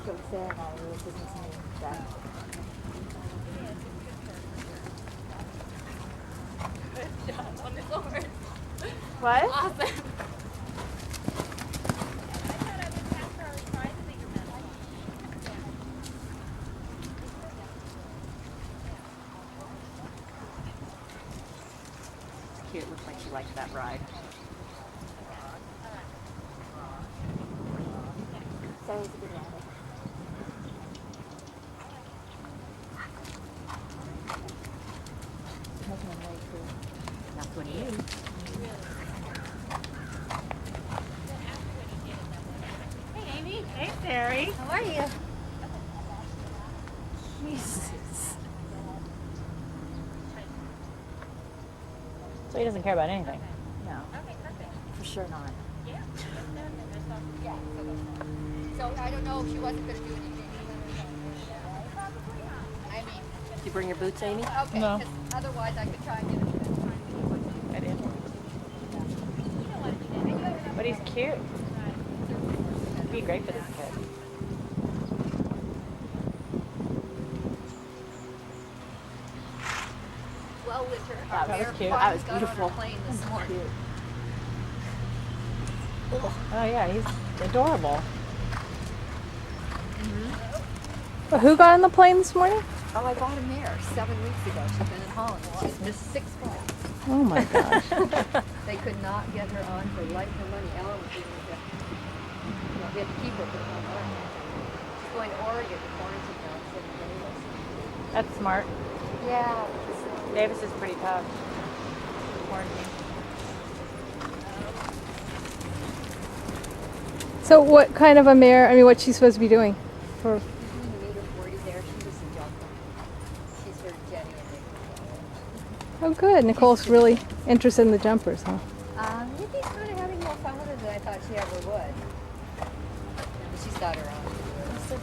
go to Sarah and I were business meeting then. Good job on the sword. What? Awesome. Cute. Looks like she liked that ride. Sarah's a good rider. She's making a noise too. That's what he is. Hey, Amy. Hey, Saree. How are you? Jesus. So he doesn't care about anything. No. Okay, perfect. For sure not. Yeah. Yeah. So I don't know if she wasn't going to do anything. I mean, Did you bring your boots, Amy? okay, No. because otherwise I could try and get her to I didn't. But he's cute. He'd be great for this kid. Well, winter. That was cute. That was got on beautiful. her plane this morning. Oh yeah, he's adorable. Well, who got on the plane this morning? Oh, I bought him there 7 weeks ago. She's been in Holland. She's missed 6 flights. Oh my gosh. They could not get her on for life or money. Ellen was even we had to keep her for the whole month. She's going to Oregon to quarantine now instead of Davis. That's smart. Yeah. Davis is pretty tough. Quarantine. So what kind of a mare, I mean, what's she supposed to be doing? For, She's doing the meter 40 there. She was a jumper. She's her Jenny and Nick. oh good, Nicole's really interested in the jumpers, huh? Nikki's kind of having more fun with it than I thought she ever would. She's got her own.